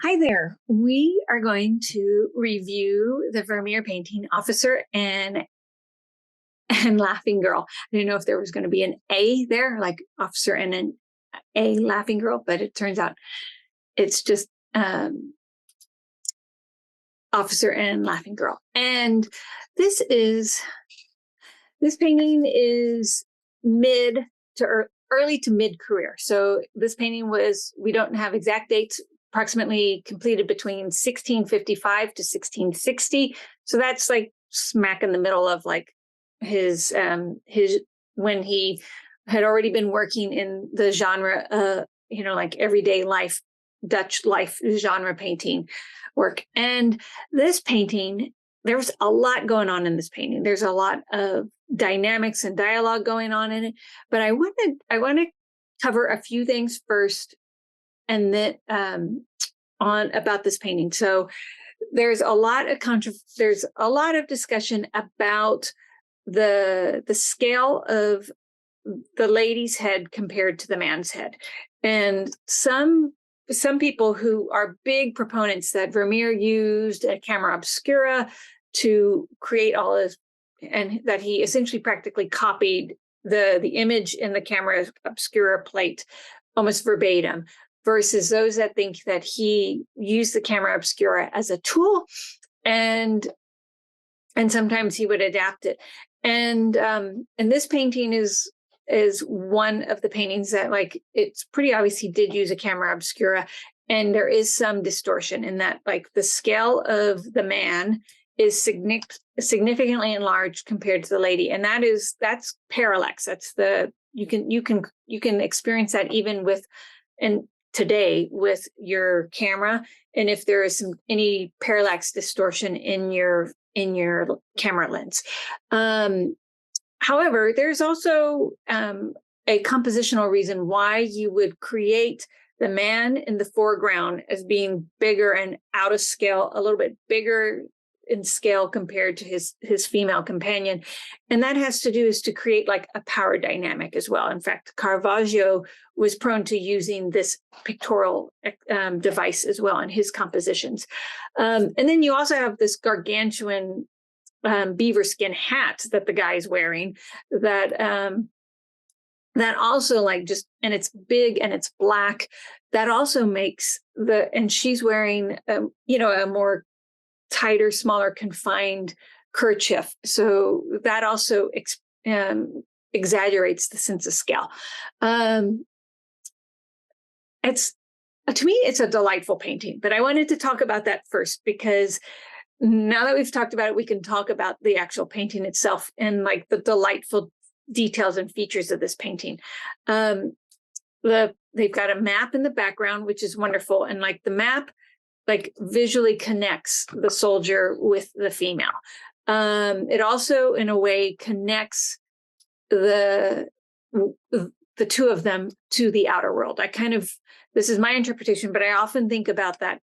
Hi there. We are going to review the Vermeer painting, Officer and Laughing Girl. I didn't know if there was going to be an A there, like Officer and an A Laughing Girl, but it turns out it's just Officer and Laughing Girl. And this painting is mid to early to mid career. So this painting was, we don't have exact dates, approximately completed between 1655 to 1660. So that's like smack in the middle of like his when he had already been working in the genre, like everyday life, Dutch life genre painting work. And this painting, there's a lot going on in this painting. There's a lot of dynamics and dialogue going on in it, but I want to cover a few things first, and then on about this painting. So there's a lot of discussion about the scale of the lady's head compared to the man's head, and some people who are big proponents that Vermeer used a camera obscura to create all this, and that he essentially practically copied the image in the camera obscura plate almost verbatim, versus those that think that he used the camera obscura as a tool, and sometimes he would adapt it. And this painting is one of the paintings that, like, it's pretty obvious he did use a camera obscura, and there is some distortion in that, like, the scale of the man is significantly enlarged compared to the lady, and that's parallax. That's you can experience that even with, and today, with your camera, and if there is any parallax distortion in your camera lens. However, there's also a compositional reason why you would create the man in the foreground as being bigger and out of scale, a little bit bigger in scale compared to his female companion. And that has to do is to create like a power dynamic as well. In fact, Caravaggio was prone to using this pictorial device as well in his compositions. And then you also have this gargantuan beaver skin hat that the guy is wearing, that also, like, just, and it's big and it's black, that also makes and she's wearing a more tighter, smaller, confined kerchief, so that also exaggerates the sense of scale. It's, to me, it's a delightful painting, but I wanted to talk about that first, because now that we've talked about it, we can talk about the actual painting itself and like the delightful details and features of this painting. They've got a map in the background, which is wonderful, and like the map, like, visually connects the soldier with the female. It also, in a way, connects the two of them to the outer world. This is my interpretation, but I often think about that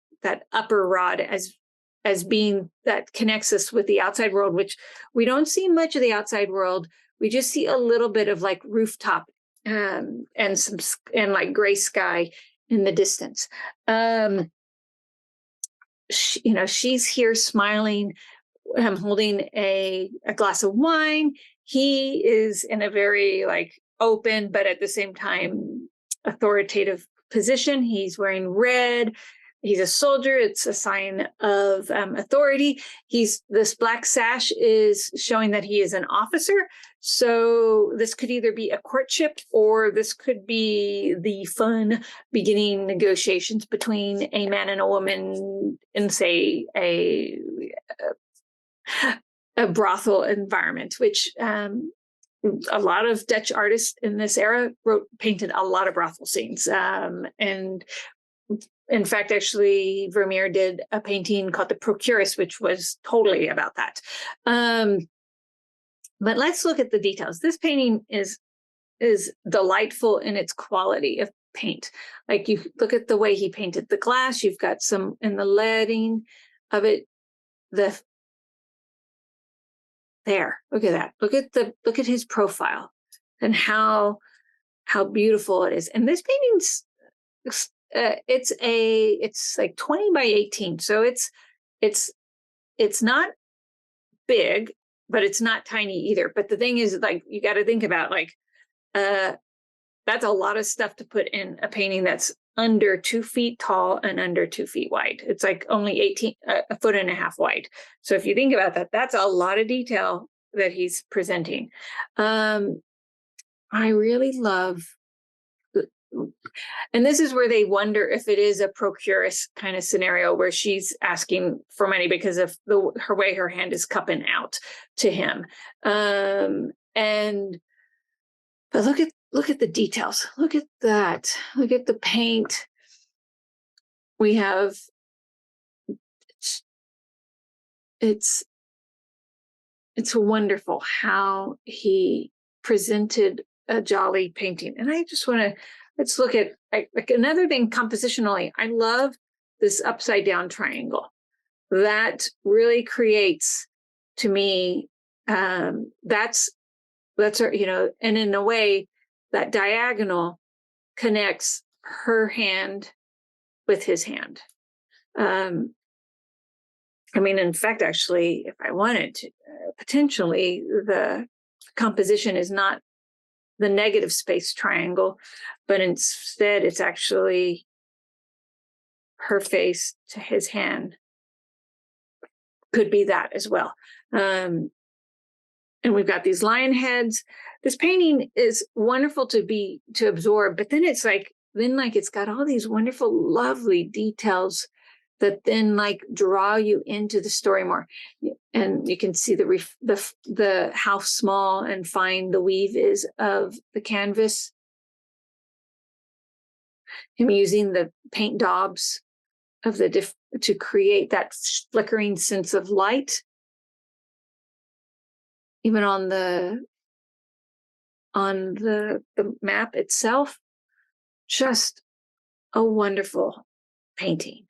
upper rod as being that connects us with the outside world, which we don't see much of the outside world. We just see a little bit of like rooftop and like gray sky in the distance. She's here smiling, holding a glass of wine. He is in a very like open, but at the same time authoritative position. He's wearing red. He's a soldier. It's a sign of authority. This black sash is showing that he is an officer. So this could either be a courtship, or this could be the fun beginning negotiations between a man and a woman in, say, a brothel environment, which a lot of Dutch artists in this era painted a lot of brothel scenes. And in fact, actually, Vermeer did a painting called The Procuress, which was totally about that. But let's look at the details. This painting is delightful in its quality of paint. Like, you look at the way he painted the glass. You've got some in the leading of it. There, look at that. Look at his profile and how beautiful it is. And this painting's it's like 20 by 18. So it's not big, but it's not tiny either. But the thing is, like, you got to think about, like, that's a lot of stuff to put in a painting that's under 2 feet tall and under 2 feet wide. It's like only 18, a foot and a half wide. So if you think about that, that's a lot of detail that he's presenting. I really love, and this is where they wonder if it is a procuress kind of scenario where she's asking for money because of her way her hand is cupping out to him. And but look at the details. Look at that. Look at the paint. We have it's wonderful how he presented a jolly painting. And I just want to, let's look at like another thing compositionally. I love this upside down triangle. That really creates, to me, that's you know, and in a way that diagonal connects her hand with his hand. I mean, in fact, actually, if I wanted to, potentially the composition is not the negative space triangle, but instead it's actually her face to his hand. Could be that as well. And we've got these lion heads. This painting is wonderful to absorb, but then it's like, it's got all these wonderful, lovely details that then like draw you into the story more. And you can see the how small and fine the weave is of the canvas. Him using the paint daubs of to create that flickering sense of light. Even on the map itself, just a wonderful painting.